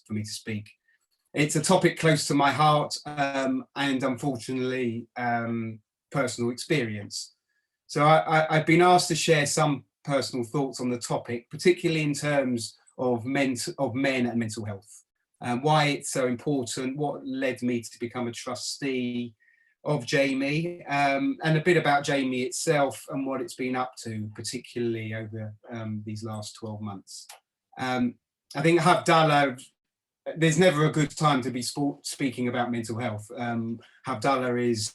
for me to speak. It's a topic close to my heart, and unfortunately personal experience. So I've been asked to share some personal thoughts on the topic, particularly in terms of men and mental health, and why it's so important, what led me to become a trustee of Jami, and a bit about Jami itself and what it's been up to, particularly over these last 12 months. I think Havdalah, there's never a good time to be speaking about mental health. Havdalah is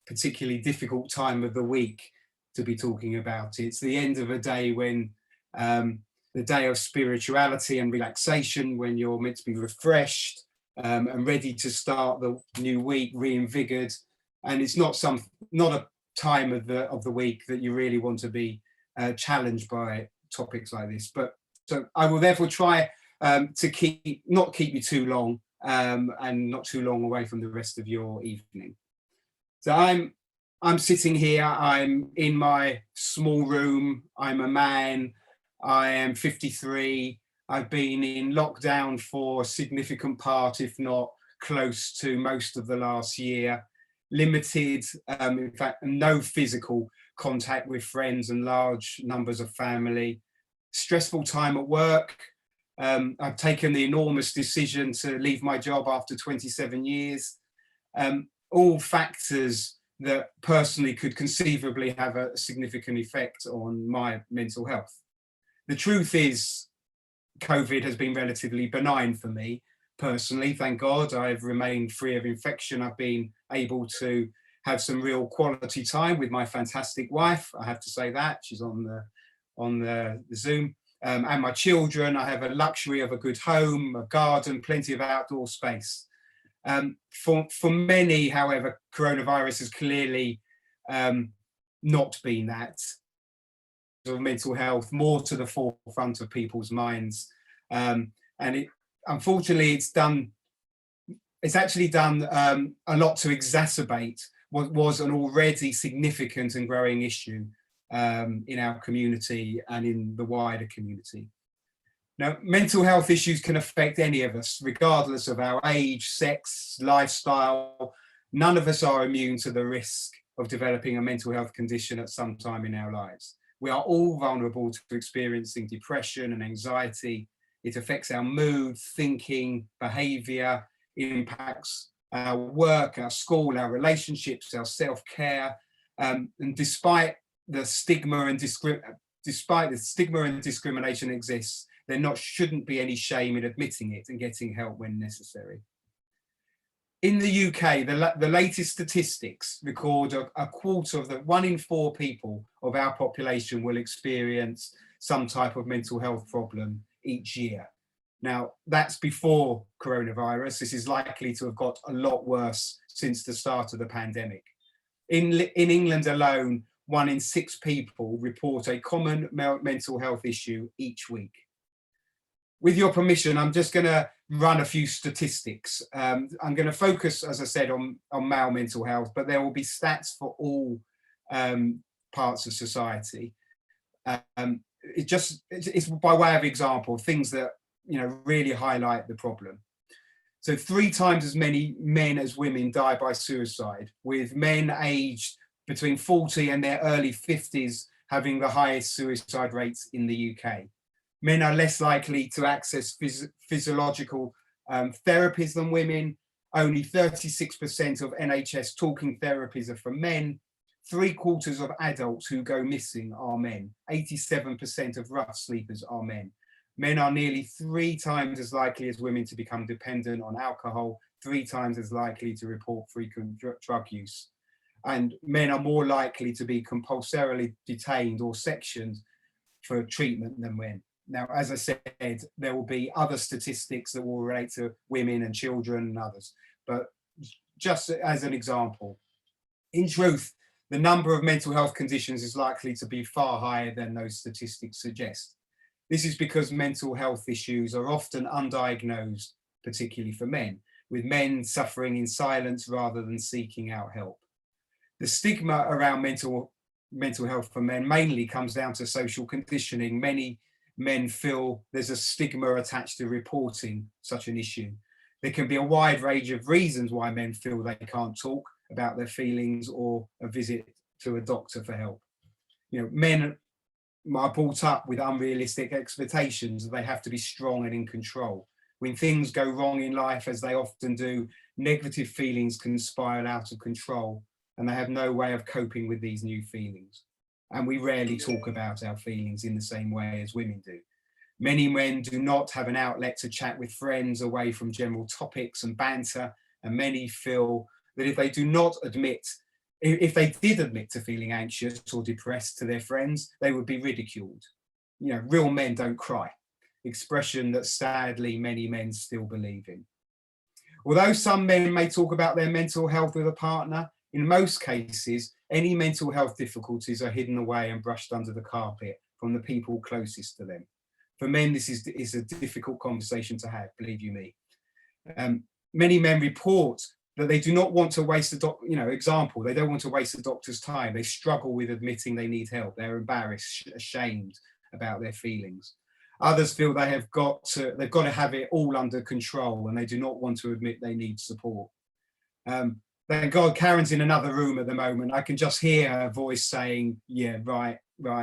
a particularly difficult time of the week to be talking about it. It's the end of a day when the day of spirituality and relaxation, when you're meant to be refreshed and ready to start the new week reinvigorated. And it's not a time of the week that you really want to be challenged by topics like this. But so I will therefore try to not keep you too long and not too long away from the rest of your evening. So I'm sitting here, I'm in my small room, I'm a man, I am 53, I've been in lockdown for a significant part, if not close to most of the last year, limited, in fact, no physical contact with friends and large numbers of family, stressful time at work. I've taken the enormous decision to leave my job after 27 years. All factors that personally could conceivably have a significant effect on my mental health. The truth is, COVID has been relatively benign for me personally, thank God. I've remained free of infection. I've been able to have some real quality time with my fantastic wife. I have to say that, she's on the Zoom. And my children. I have a luxury of a good home, a garden, plenty of outdoor space. For many, however, coronavirus has clearly not been that. Mental health more to the forefront of people's minds, and unfortunately it's actually done a lot to exacerbate what was an already significant and growing issue in our community and in the wider community. Now, mental health issues can affect any of us, regardless of our age, sex, lifestyle. None of us are immune to the risk of developing a mental health condition at some time in our lives. We are all vulnerable to experiencing depression and anxiety. It affects our mood, thinking, behavior, it impacts our work, our school, our relationships, our self-care. And despite the stigma and discrimination exists, there shouldn't be any shame in admitting it and getting help when necessary. In the UK, the latest statistics record a quarter of 1 in 4 people of our population will experience some type of mental health problem each year. Now, that's before coronavirus. This is likely to have got a lot worse since the start of the pandemic. In England alone, 1 in 6 people report a common mental health issue each week. With your permission, I'm just going to run a few statistics. I'm going to focus, as I said, on male mental health, but there will be stats for all parts of society. It's by way of example, things that really highlight the problem. So 3 times as many men as women die by suicide, with men aged between 40 and their early 50s having the highest suicide rates in the UK. Men are less likely to access physiological therapies than women. Only 36% of NHS talking therapies are for men. 3/4 of adults who go missing are men. 87% of rough sleepers are men. Men are nearly 3 times as likely as women to become dependent on alcohol, 3 times as likely to report frequent drug use. And men are more likely to be compulsorily detained or sectioned for treatment than men. Now, as I said, there will be other statistics that will relate to women and children and others, but just as an example, in truth, the number of mental health conditions is likely to be far higher than those statistics suggest. This is because mental health issues are often undiagnosed, particularly for men, with men suffering in silence rather than seeking out help. The stigma around mental health for men mainly comes down to social conditioning. Many men feel there's a stigma attached to reporting such an issue. There can be a wide range of reasons why men feel they can't talk about their feelings or a visit to a doctor for help. You know, men are brought up with unrealistic expectations that they have to be strong and in control. When things go wrong in life, as they often do, negative feelings can spiral out of control, and they have no way of coping with these new feelings. And we rarely talk about our feelings in the same way as women do. Many men do not have an outlet to chat with friends away from general topics and banter, and many feel that if they did admit to feeling anxious or depressed to their friends, they would be ridiculed. You know, real men don't cry, expression that sadly many men still believe in. Although some men may talk about their mental health with a partner, in most cases, any mental health difficulties are hidden away and brushed under the carpet from the people closest to them. For men, this is a difficult conversation to have, believe you me. Many men report that they do not want to waste example, they don't want to waste the doctor's time. They struggle with admitting they need help. They're embarrassed, ashamed about their feelings. Others feel they've got to have it all under control, and they do not want to admit they need support. Thank God Karen's in another room at the moment. I can just hear her voice saying, yeah, right,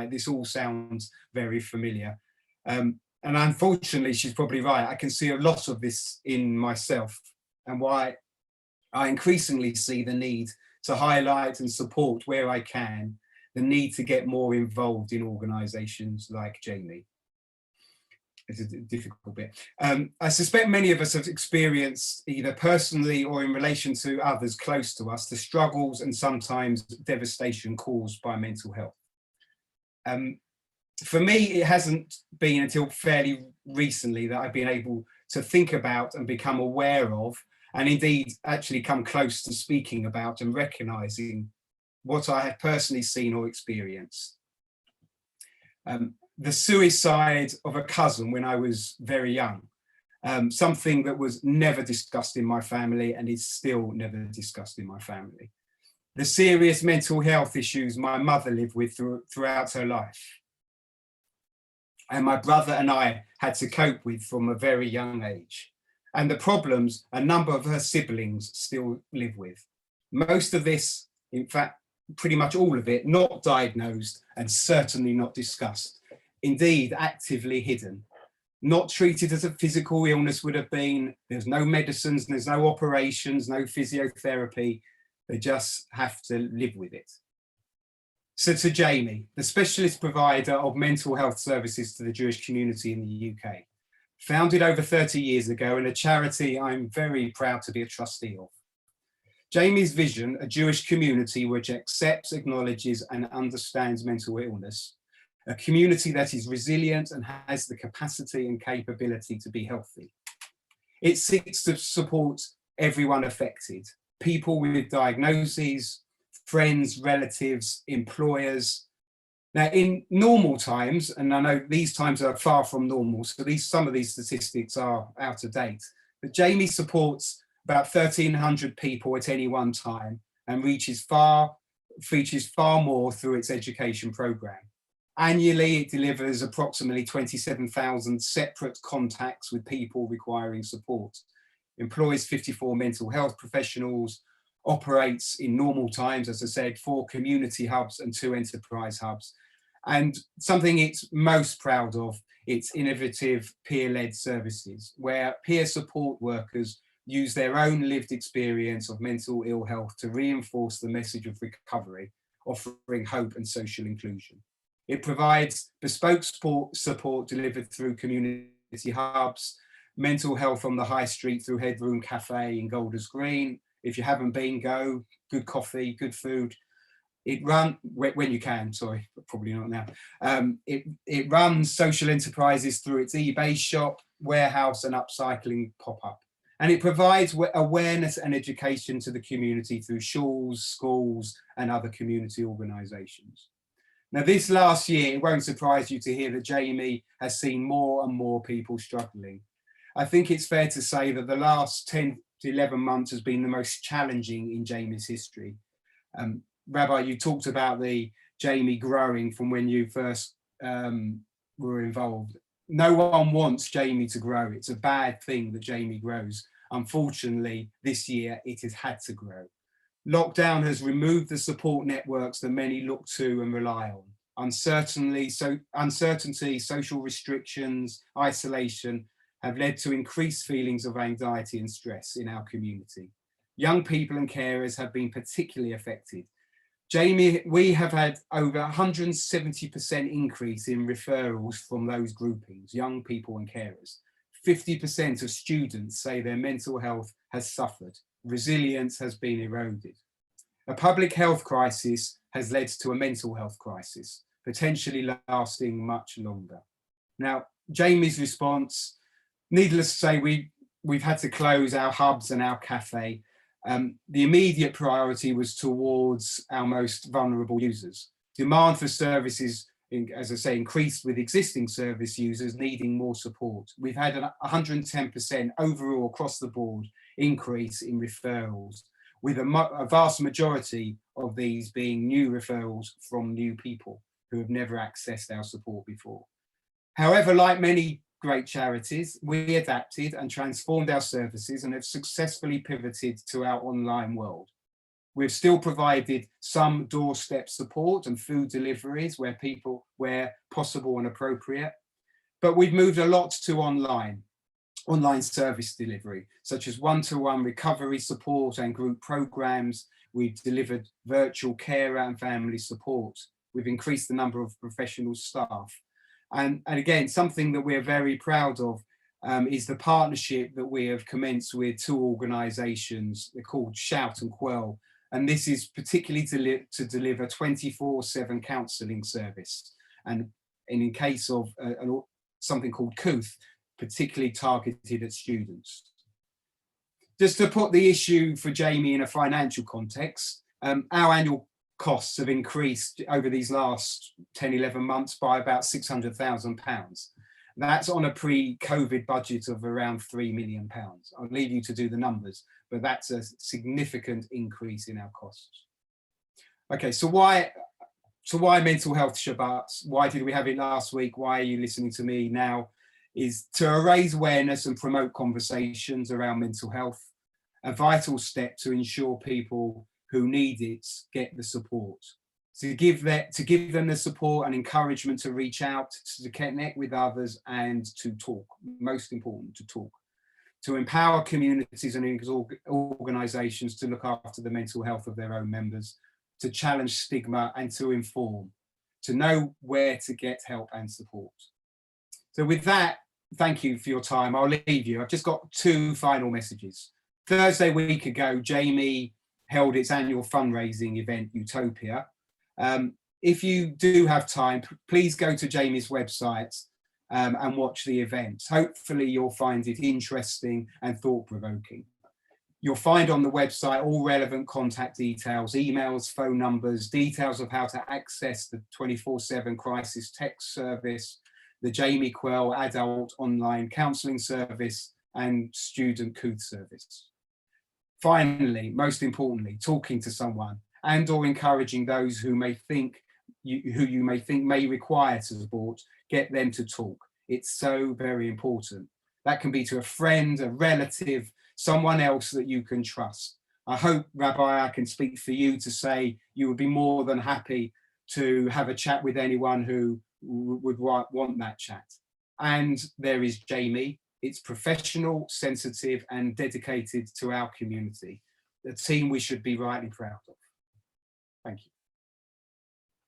this all sounds very familiar. And unfortunately, she's probably right. I can see a lot of this in myself, and why I increasingly see the need to highlight and support where I can, the need to get more involved in organisations like Jami. It's a difficult bit. I suspect many of us have experienced, either personally or in relation to others close to us, the struggles and sometimes devastation caused by mental health. For me, it hasn't been until fairly recently that I've been able to think about and become aware of, and indeed actually come close to speaking about and recognising what I have personally seen or experienced. The suicide of a cousin when I was very young, something that was never discussed in my family and is still never discussed in my family. The serious mental health issues my mother lived with throughout her life, and my brother and I had to cope with from a very young age, and the problems a number of her siblings still live with. Most of this, in fact, pretty much all of it, not diagnosed and certainly not discussed. Indeed, actively hidden, not treated as a physical illness would have been. There's no medicines, there's no operations, no physiotherapy. They just have to live with it. So to Jami, the specialist provider of mental health services to the Jewish community in the UK, founded over 30 years ago, and a charity I'm very proud to be a trustee of. Jami's vision, a Jewish community which accepts, acknowledges and understands mental illness, a community that is resilient and has the capacity and capability to be healthy. It seeks to support everyone affected, people with diagnoses, friends, relatives, employers. Now, in normal times, and I know these times are far from normal, so some of these statistics are out of date, but Jami supports about 1,300 people at any one time and reaches far more through its education programme. Annually, it delivers approximately 27,000 separate contacts with people requiring support, employs 54 mental health professionals, operates in normal times, as I said, 4 community hubs and 2 enterprise hubs. And something it's most proud of, its innovative peer-led services, where peer support workers use their own lived experience of mental ill health to reinforce the message of recovery, offering hope and social inclusion. It provides bespoke support delivered through community hubs, mental health on the high street through Headroom Cafe in Golders Green. If you haven't been, go. Good coffee, good food. It runs, when you can, sorry, but probably not now. It runs social enterprises through its eBay shop, warehouse and upcycling pop-up. And it provides awareness and education to the community through schools and other community organisations. Now, this last year, it won't surprise you to hear that Jami has seen more and more people struggling. I think it's fair to say that the last 10 to 11 months has been the most challenging in Jami's history. Rabbi, you talked about the Jami growing from when you first were involved. No one wants Jami to grow. It's a bad thing that Jami grows. Unfortunately, this year it has had to grow. Lockdown has removed the support networks that many look to and rely on. Uncertainty, social restrictions, isolation have led to increased feelings of anxiety and stress in our community. Young people and carers have been particularly affected. Jami, we have had over 170% increase in referrals from those groupings, young people and carers. 50% of students say their mental health has suffered. Resilience has been eroded. A public health crisis has led to a mental health crisis, potentially lasting much longer. Now, Jami's response, needless to say, we've had to close our hubs and our cafe. The immediate priority was towards our most vulnerable users. Demand for services, as I say, increased with existing service users needing more support. We've had a 110% overall across the board increase in referrals, with a vast majority of these being new referrals from new people who have never accessed our support before. However, like many great charities, we adapted and transformed our services and have successfully pivoted to our online world. We've still provided some doorstep support and food deliveries where possible and appropriate, but we've moved a lot to online service delivery, such as one-to-one recovery support and group programs. We've delivered virtual carer and family support. We've increased the number of professional staff. And again, something that we're very proud of is the partnership that we have commenced with two organisations. They're called Shout and Quell. And this is particularly to deliver 24/7 counselling service. And in case of something called COOTH, particularly targeted at students. Just to put the issue for Jami in a financial context, our annual costs have increased over these last 10, 11 months by about £600,000. That's on a pre-COVID budget of around £3 million. I'll leave you to do the numbers, but that's a significant increase in our costs. Okay, so why Mental Health Shabbats? Why did we have it last week? Why are you listening to me now? Is to raise awareness and promote conversations around mental health, a vital step to ensure people who need it get the support, to give them the support and encouragement to reach out, to connect with others and to talk, most important, to talk, to empower communities and organisations to look after the mental health of their own members, to challenge stigma and to inform, to know where to get help and support. So with that, thank you for your time. I'll leave you. I've just got two final messages. Thursday, a week ago, Jami held its annual fundraising event, Utopia. If you do have time, please go to Jami's website and watch the event. Hopefully you'll find it interesting and thought-provoking. You'll find on the website all relevant contact details, emails, phone numbers, details of how to access the 24/7 crisis text service, the Jami Quell adult online counselling service and student COOTH service. Finally, most importantly, talking to someone and or encouraging those who you may think may require support, get them to talk. It's so very important. That can be to a friend, a relative, someone else that you can trust. I hope, Rabbi, I can speak for you to say you would be more than happy to have a chat with anyone who would want that chat. And there is Jami. It's professional, sensitive, and dedicated to our community, a team we should be rightly proud of. Thank you.